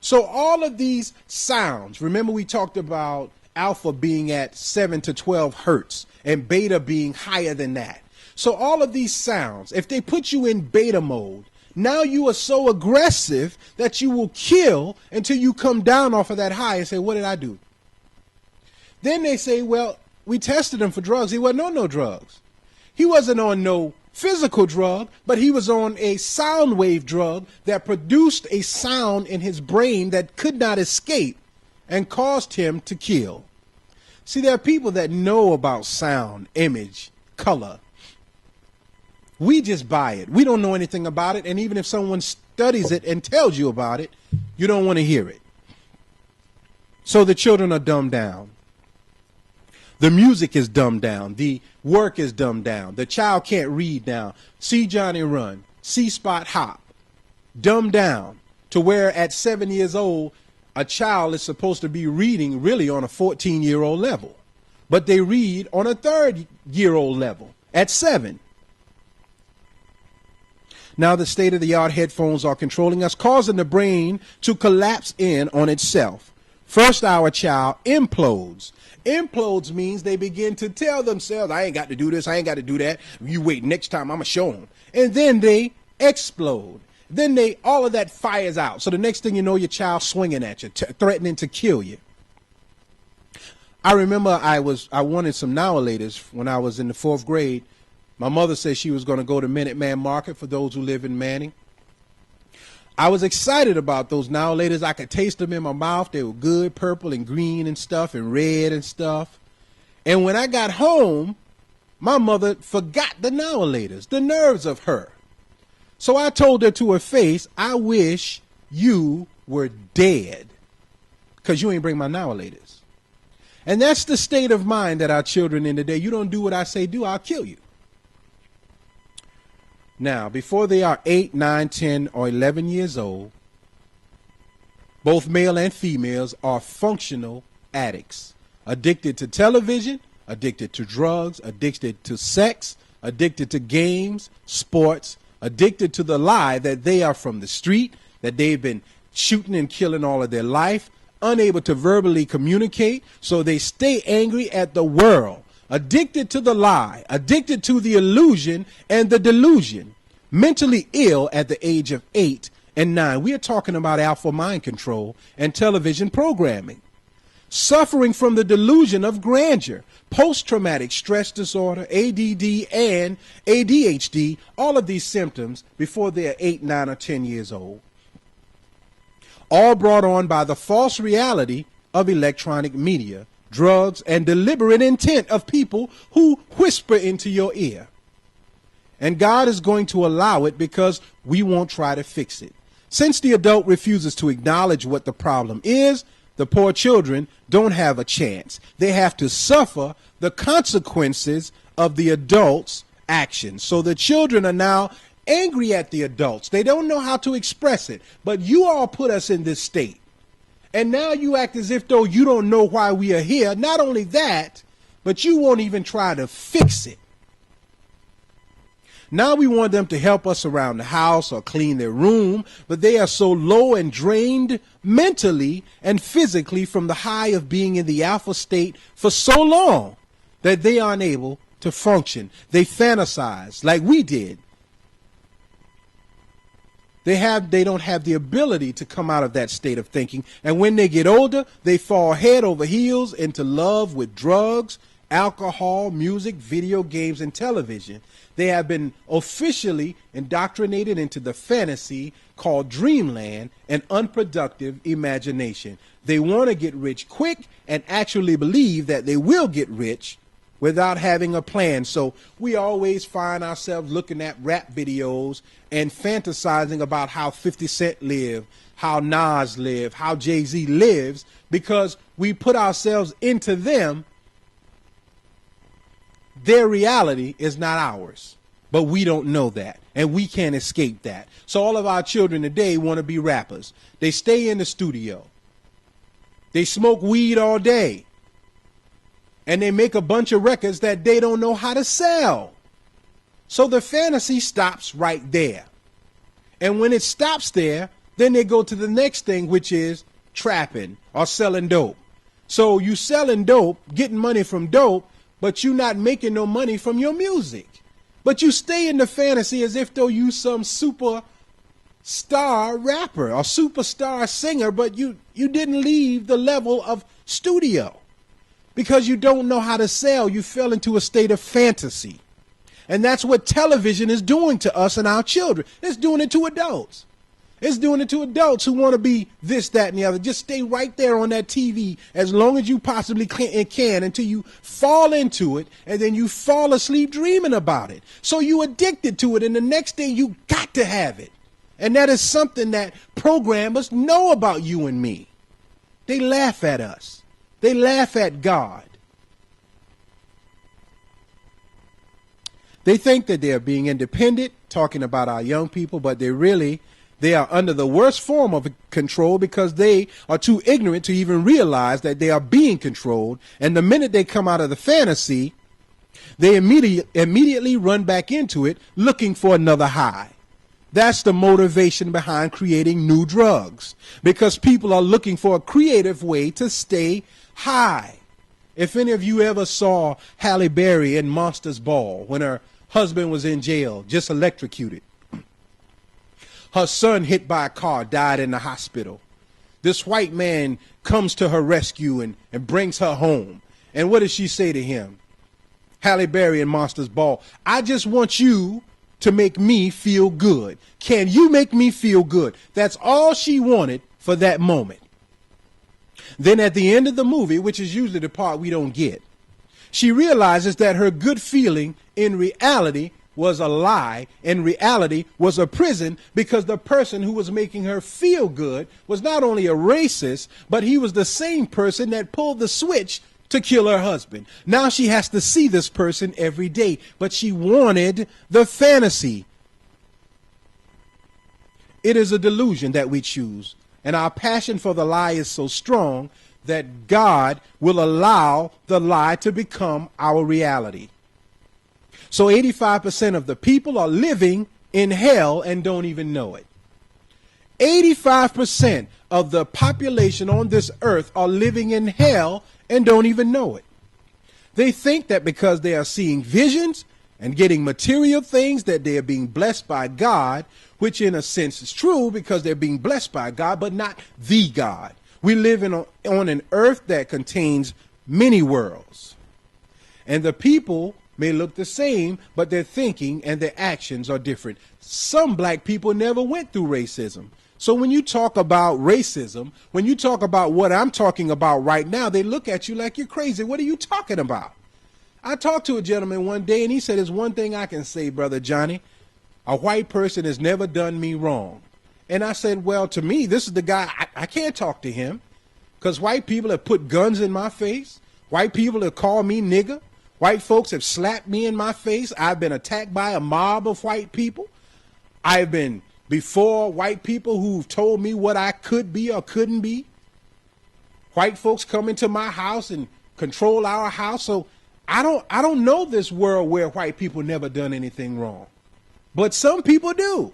So all of these sounds, remember we talked about alpha being at 7 to 12 hertz and beta being higher than that. So all of these sounds, if they put you in beta mode, now you are so aggressive that you will kill until you come down off of that high and say, what did I do? Then they say, well, we tested him for drugs. He wasn't on no drugs. He wasn't on no physical drug, but he was on a sound wave drug that produced a sound in his brain that could not escape and caused him to kill. See, there are people that know about sound, image, color. We just buy it. We don't know anything about it. And even if someone studies it and tells you about it, you don't want to hear it. So the children are dumbed down. The music is dumbed down. The work is dumbed down. The child can't read now. See Johnny run. See Spot hop. Dumbed down to where at 7 years old, a child is supposed to be reading really on a 14-year-old level. But they read on a 3-year-old level at 7. Now the state-of-the-art headphones are controlling us, causing the brain to collapse in on itself. First, our child implodes. Implodes means they begin to tell themselves, I ain't got to do this, I ain't got to do that. You wait, next time I'm going to show them. And then they explode. Then all of that fires out. So the next thing you know, your child's swinging at you, threatening to kill you. I remember I wanted some Now-A-Laters when I was in the 4th grade. My mother said she was going to go to Minuteman Market for those who live in Manning. I was excited about those Now-A-Laters. I could taste them in my mouth. They were good, purple and green and stuff and red and stuff. And when I got home, my mother forgot the Now-A-Laters, the nerves of her. So I told her to her face, I wish you were dead because you ain't bring my Now-A-Laters. And that's the state of mind that our children in today. You don't do what I say do, I'll kill you. Now, before they are 8, 9, 10, or 11 years old, both male and females are functional addicts, addicted to television, addicted to drugs, addicted to sex, addicted to games, sports, addicted to the lie that they are from the street, that they've been shooting and killing all of their life, unable to verbally communicate, so they stay angry at the world, addicted to the lie, addicted to the illusion and the delusion, mentally ill at the age of 8 and 9. We are talking about alpha mind control and television programming. Suffering from the delusion of grandeur, post-traumatic stress disorder, ADD, and ADHD, all of these symptoms before they are 8, 9, or 10 years old. All brought on by the false reality of electronic media, drugs, and deliberate intent of people who whisper into your ear. And God is going to allow it because we won't try to fix it. Since the adult refuses to acknowledge what the problem is, the poor children don't have a chance. They have to suffer the consequences of the adults' actions. So the children are now angry at the adults. They don't know how to express it. But you all put us in this state. And now you act as if though you don't know why we are here. Not only that, but you won't even try to fix it. Now we want them to help us around the house or clean their room, but they are so low and drained mentally and physically from the high of being in the alpha state for so long that they aren't able to function. They fantasize like we did. They don't have the ability to come out of that state of thinking. And when they get older, they fall head over heels into love with drugs, alcohol, music, video games, and television. They have been officially indoctrinated into the fantasy called dreamland and unproductive imagination. They want to get rich quick and actually believe that they will get rich without having a plan. So we always find ourselves looking at rap videos and fantasizing about how 50 Cent lived, how Nas lived, how Jay-Z lives, because we put ourselves into them. Their reality is not ours, but we don't know that, and we can't escape that. So all of our children today want to be rappers. They stay in the studio. They smoke weed all day, and they make a bunch of records that they don't know how to sell. So the fantasy stops right there. And when it stops there, then they go to the next thing, which is trapping or selling dope. So you selling dope, getting money from dope, but you not making no money from your music. But you stay in the fantasy as if though you some super star rapper or superstar singer, but you didn't leave the level of studio because you don't know how to sell. You fell into a state of fantasy. And that's what television is doing to us and our children. It's doing it to adults. It's doing it to adults who want to be this, that, and the other. Just stay right there on that TV as long as you possibly can until you fall into it, and then you fall asleep dreaming about it. So you addicted to it, and the next day you got to have it. And that is something that programmers know about you and me. They laugh at us. They laugh at God. They think that they're being independent, talking about our young people, but they are under the worst form of control because they are too ignorant to even realize that they are being controlled. And the minute they come out of the fantasy, they immediately run back into it looking for another high. That's the motivation behind creating new drugs, because people are looking for a creative way to stay high. If any of you ever saw Halle Berry in Monsters Ball when her husband was in jail, just electrocuted. Her son hit by a car, died in the hospital. This white man comes to her rescue and brings her home. And what does she say to him? Halle Berry in Monsters Ball, I just want you to make me feel good. Can you make me feel good? That's all she wanted for that moment. Then at the end of the movie, which is usually the part we don't get, she realizes that her good feeling in reality was a lie, and reality was a prison, because the person who was making her feel good was not only a racist, but he was the same person that pulled the switch to kill her husband. Now she has to see this person every day, but she wanted the fantasy. It is a delusion that we choose, and our passion for the lie is so strong that God will allow the lie to become our reality. So 85% of the people are living in hell and don't even know it. 85% of the population on this earth are living in hell and don't even know it. They think that because they are seeing visions and getting material things that they are being blessed by God, which in a sense is true because they're being blessed by God, but not the God. We live on an earth that contains many worlds. And the people may look the same, but their thinking and their actions are different. Some black people never went through racism. So when you talk about racism, when you talk about what I'm talking about right now, they look at you like you're crazy. What are you talking about? I talked to a gentleman one day and he said, there's one thing I can say, Brother Johnny. A white person has never done me wrong. And I said, well, to me, this is the guy. I can't talk to him because white people have put guns in my face. White people have called me nigger. White folks have slapped me in my face. I've been attacked by a mob of white people. I've been before white people who've told me what I could be or couldn't be. White folks come into my house and control our house. So I don't know this world where white people never done anything wrong. But some people do.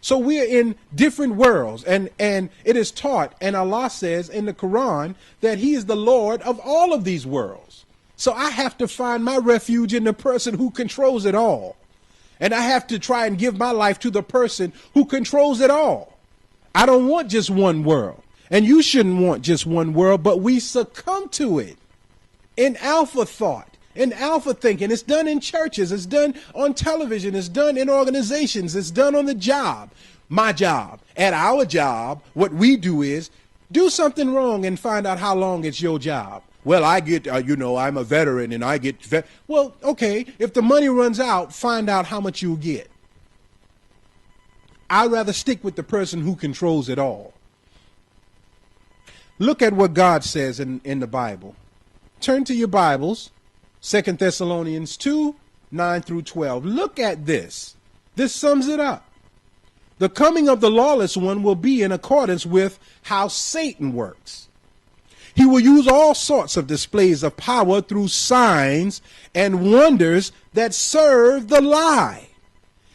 So we're in different worlds. And it is taught, and Allah says in the Quran, that he is the Lord of all of these worlds. So I have to find my refuge in the person who controls it all. And I have to try and give my life to the person who controls it all. I don't want just one world. And you shouldn't want just one world, but we succumb to it in alpha thought. In alpha thinking. It's done in churches. It's done on television. It's done in organizations. It's done on the job. My job. At our job, what we do is do something wrong and find out how long it's your job. Well, I get, I'm a veteran and I get, well, okay, if the money runs out, find out how much you'll get. I'd rather stick with the person who controls it all. Look at what God says in the Bible. Turn to your Bibles, 2 Thessalonians 2, 9 through 12. Look at this. This sums it up. The coming of the lawless one will be in accordance with how Satan works. He will use all sorts of displays of power through signs and wonders that serve the lie,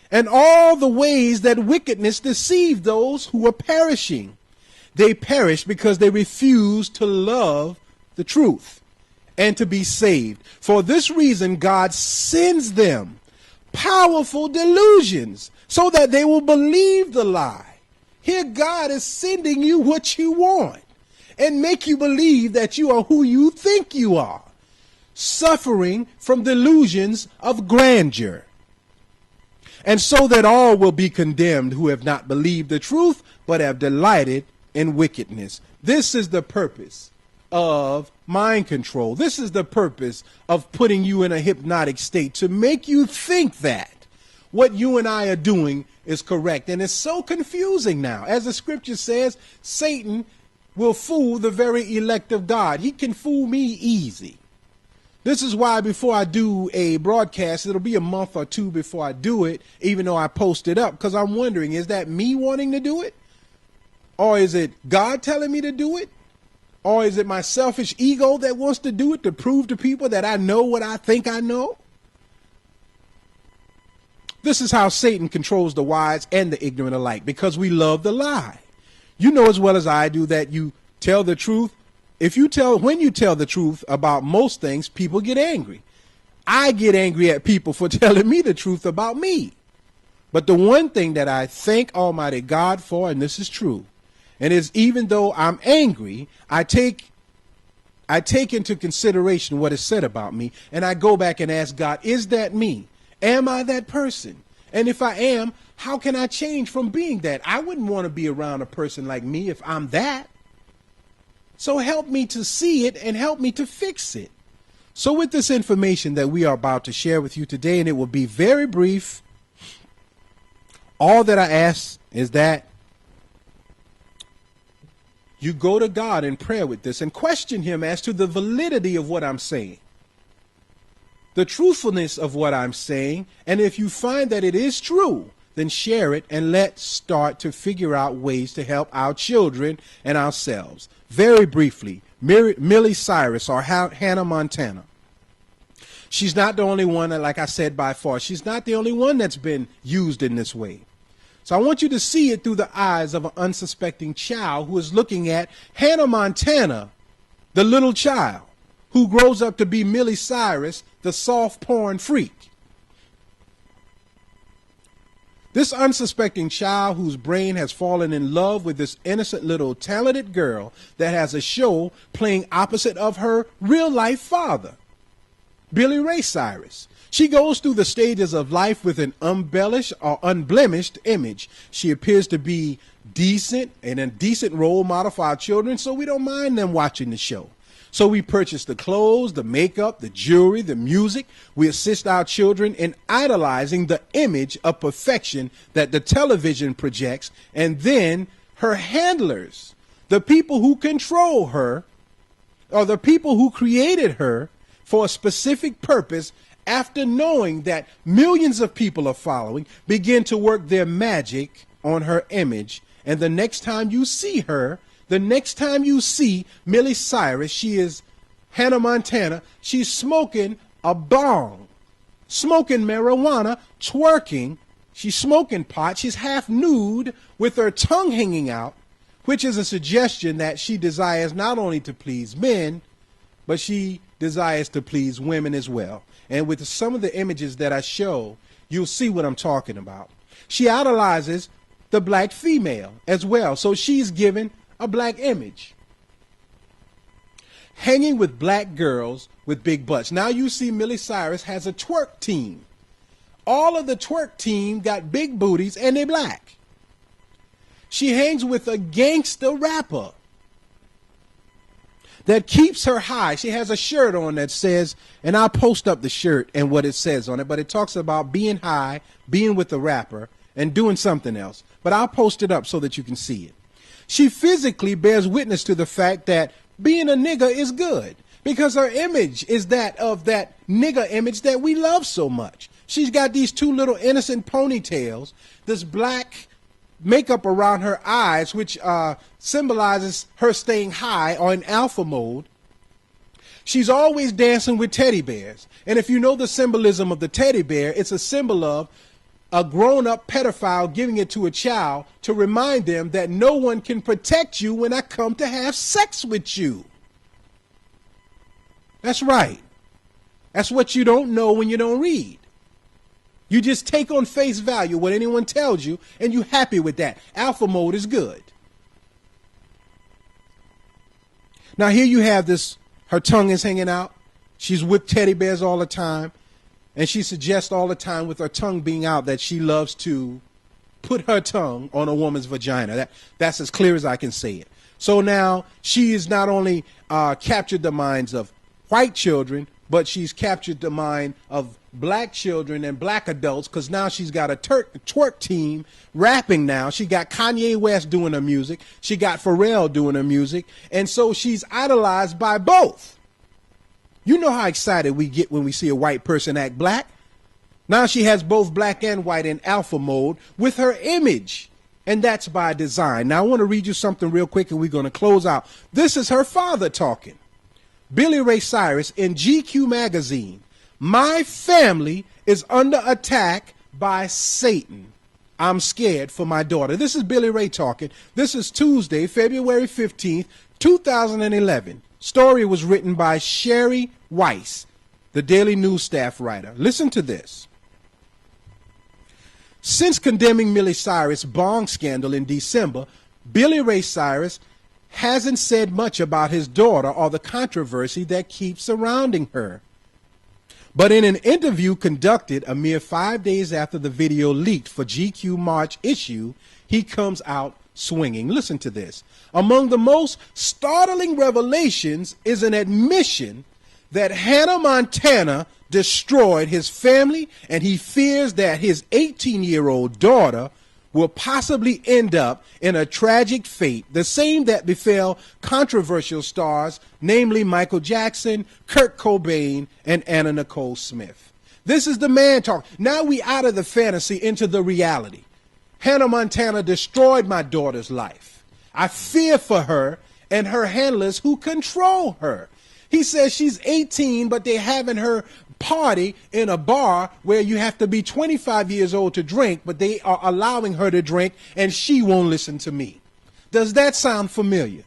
and all the ways that wickedness deceive those who are perishing. They perish because they refuse to love the truth and to be saved. For this reason, God sends them powerful delusions so that they will believe the lie. Here God is sending you what you want and make you believe that you are who you think you are, suffering from delusions of grandeur. And so that all will be condemned who have not believed the truth, but have delighted in wickedness. This is the purpose of mind control. This is the purpose of putting you in a hypnotic state, to make you think that what you and I are doing is correct. And it's so confusing now. As the scripture says, Satan will fool the very elect of God. He can fool me easy. This is why before I do a broadcast, it'll be a month or two before I do it, even though I post it up, because I'm wondering, is that me wanting to do it? Or is it God telling me to do it? Or is it my selfish ego that wants to do it to prove to people that I know what I think I know? This is how Satan controls the wise and the ignorant alike, because we love the lie. You know as well as I do that you tell the truth. When you tell the truth about most things, people get angry. I get angry at people for telling me the truth about me. But the one thing that I thank Almighty God for, and this is true, and is even though I'm angry, I take into consideration what is said about me, and I go back and ask God, is that me? Am I that person? And if I am, how can I change from being that? I wouldn't want to be around a person like me if I'm that. So help me to see it and help me to fix it. So with this information that we are about to share with you today, and it will be very brief, all that I ask is that you go to God in prayer with this and question him as to the validity of what I'm saying, the truthfulness of what I'm saying. And if you find that it is true, then share it and let's start to figure out ways to help our children and ourselves. Very briefly, Miley Cyrus or Hannah Montana. She's not the only one, like I said, by far. She's not the only one that's been used in this way. So I want you to see it through the eyes of an unsuspecting child who is looking at Hannah Montana, the little child, who grows up to be Miley Cyrus, the soft porn freak. This unsuspecting child whose brain has fallen in love with this innocent little talented girl that has a show playing opposite of her real life father, Billy Ray Cyrus. She goes through the stages of life with an embellished or unblemished image. She appears to be decent and a decent role model for our children, so we don't mind them watching the show. So we purchase the clothes, the makeup, the jewelry, the music. We assist our children in idolizing the image of perfection that the television projects. And then her handlers, the people who control her, or the people who created her for a specific purpose, after knowing that millions of people are following, begin to work their magic on her image. And the next time you see her, the next time you see Miley Cyrus, she is Hannah Montana, she's smoking a bong, smoking marijuana, twerking. She's smoking pot. She's half nude with her tongue hanging out, which is a suggestion that she desires not only to please men, but she desires to please women as well. And with some of the images that I show, you'll see what I'm talking about. She idolizes the black female as well. So she's given a black image, hanging with black girls with big butts. Now you see Miley Cyrus has a twerk team. All of the twerk team got big booties and they're black. She hangs with a gangster rapper that keeps her high. She has a shirt on that says, and I'll post up the shirt and what it says on it, but it talks about being high, being with the rapper, and doing something else. But I'll post it up so that you can see it. She physically bears witness to the fact that being a nigga is good, because her image is that of that nigga image that we love so much. She's got these two little innocent ponytails, this black makeup around her eyes, which symbolizes her staying high or in alpha mode. She's always dancing with teddy bears. And if you know the symbolism of the teddy bear, it's a symbol of a grown-up pedophile giving it to a child to remind them that no one can protect you when I come to have sex with you. That's right. That's what you don't know when you don't read. You just take on face value what anyone tells you, and you're happy with that. Alpha mode is good. Now here you have this, her tongue is hanging out. She's with teddy bears all the time. And she suggests all the time with her tongue being out that she loves to put her tongue on a woman's vagina. That's as clear as I can say it. So now she has not only captured the minds of white children, but she's captured the mind of black children and black adults, because now she's got a twerk team rapping now. She got Kanye West doing her music. She got Pharrell doing her music. And so she's idolized by both. You know how excited we get when we see a white person act black. Now she has both black and white in alpha mode with her image. And that's by design. Now I want to read you something real quick and we're going to close out. This is her father talking. Billy Ray Cyrus in GQ magazine. My family is under attack by Satan. I'm scared for my daughter. This is Billy Ray talking. This is Tuesday, February 15th, 2011. Story was written by Sherry Weiss, the Daily News staff writer. Listen to this. Since condemning Miley Cyrus' bong scandal in December, Billy Ray Cyrus hasn't said much about his daughter or the controversy that keeps surrounding her. But in an interview conducted a mere 5 days after the video leaked for GQ March issue, he comes out swinging. Listen to this. Among the most startling revelations is an admission that Hannah Montana destroyed his family, and he fears that his 18-year-old daughter will possibly end up in a tragic fate, the same that befell controversial stars, namely Michael Jackson, Kurt Cobain, and Anna Nicole Smith. This is the man talk. Now we out of the fantasy into the reality. Hannah Montana destroyed my daughter's life. I fear for her and her handlers who control her. He says she's 18, but they're having her party in a bar where you have to be 25 years old to drink, but they are allowing her to drink and she won't listen to me. Does that sound familiar?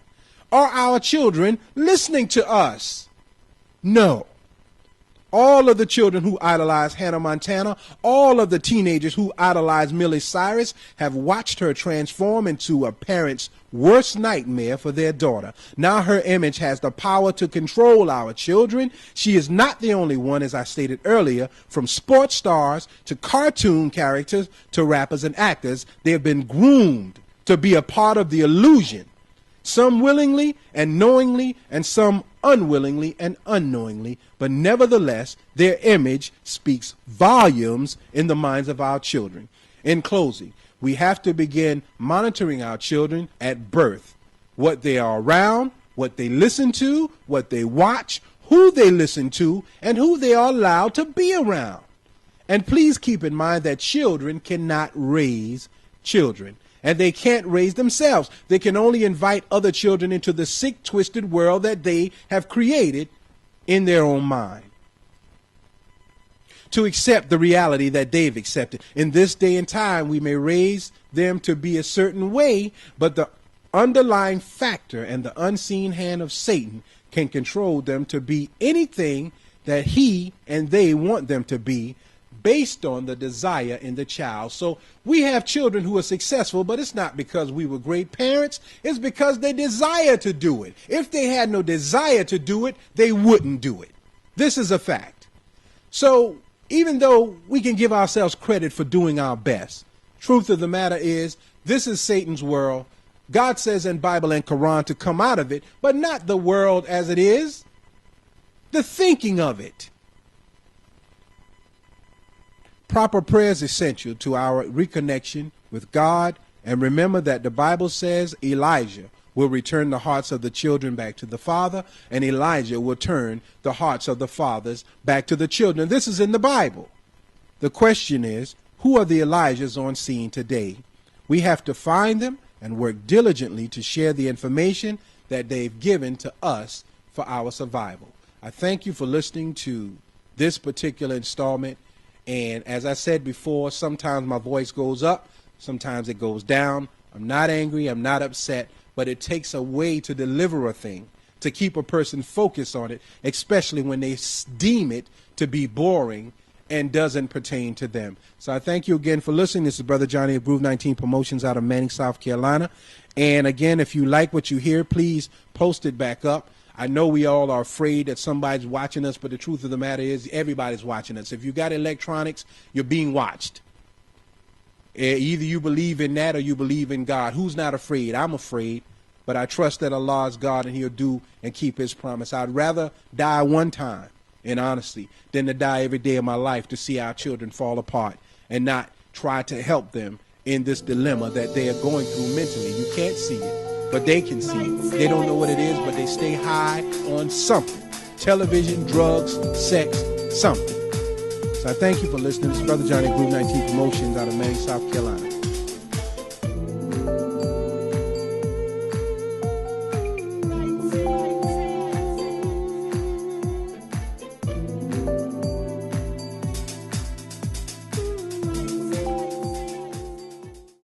Are our children listening to us? No. All of the children who idolize Hannah Montana, all of the teenagers who idolize Miley Cyrus have watched her transform into a parent's worst nightmare for their daughter. Now her image has the power to control our children. She is not the only one, as I stated earlier, from sports stars to cartoon characters to rappers and actors. They have been groomed to be a part of the illusion. Some willingly and knowingly, and some unwillingly and unknowingly, but nevertheless, their image speaks volumes in the minds of our children. In closing, we have to begin monitoring our children at birth, what they are around, what they listen to, what they watch, who they listen to, and who they are allowed to be around. And please keep in mind that children cannot raise children. And they can't raise themselves. They can only invite other children into the sick, twisted world that they have created in their own mind, to accept the reality that they've accepted. In this day and time, we may raise them to be a certain way, but the underlying factor and the unseen hand of Satan can control them to be anything that he and they want them to be, based on the desire in the child. So we have children who are successful, but it's not because we were great parents. It's because they desire to do it. If they had no desire to do it, they wouldn't do it. This is a fact. So even though we can give ourselves credit for doing our best, truth of the matter is, this is Satan's world. God says in Bible and Quran to come out of it, but not the world as it is, the thinking of it. Proper prayer is essential to our reconnection with God. And remember that the Bible says Elijah will return the hearts of the children back to the father, and Elijah will turn the hearts of the fathers back to the children. This is in the Bible. The question is, who are the Elijahs on scene today? We have to find them and work diligently to share the information that they've given to us for our survival. I thank you for listening to this particular installment. And as I said before, sometimes my voice goes up, sometimes it goes down. I'm not angry, I'm not upset, but it takes a way to deliver a thing, to keep a person focused on it, especially when they deem it to be boring and doesn't pertain to them. So I thank you again for listening. This is Brother Johnny of Groove 19 Promotions out of Manning, South Carolina. And again, if you like what you hear, please post it back up. I know we all are afraid that somebody's watching us, but the truth of the matter is everybody's watching us. If you got electronics, you're being watched. Either you believe in that or you believe in God. Who's not afraid? I'm afraid, but I trust that Allah is God and he'll do and keep his promise. I'd rather die one time in honesty than to die every day of my life to see our children fall apart and not try to help them in this dilemma that they are going through mentally. You can't see it, but they can see it. They don't know what it is, but they stay high on something. Television, drugs, sex, something. So I thank you for listening. This is Brother Johnny, Groove 19 Promotions out of Manning, South Carolina.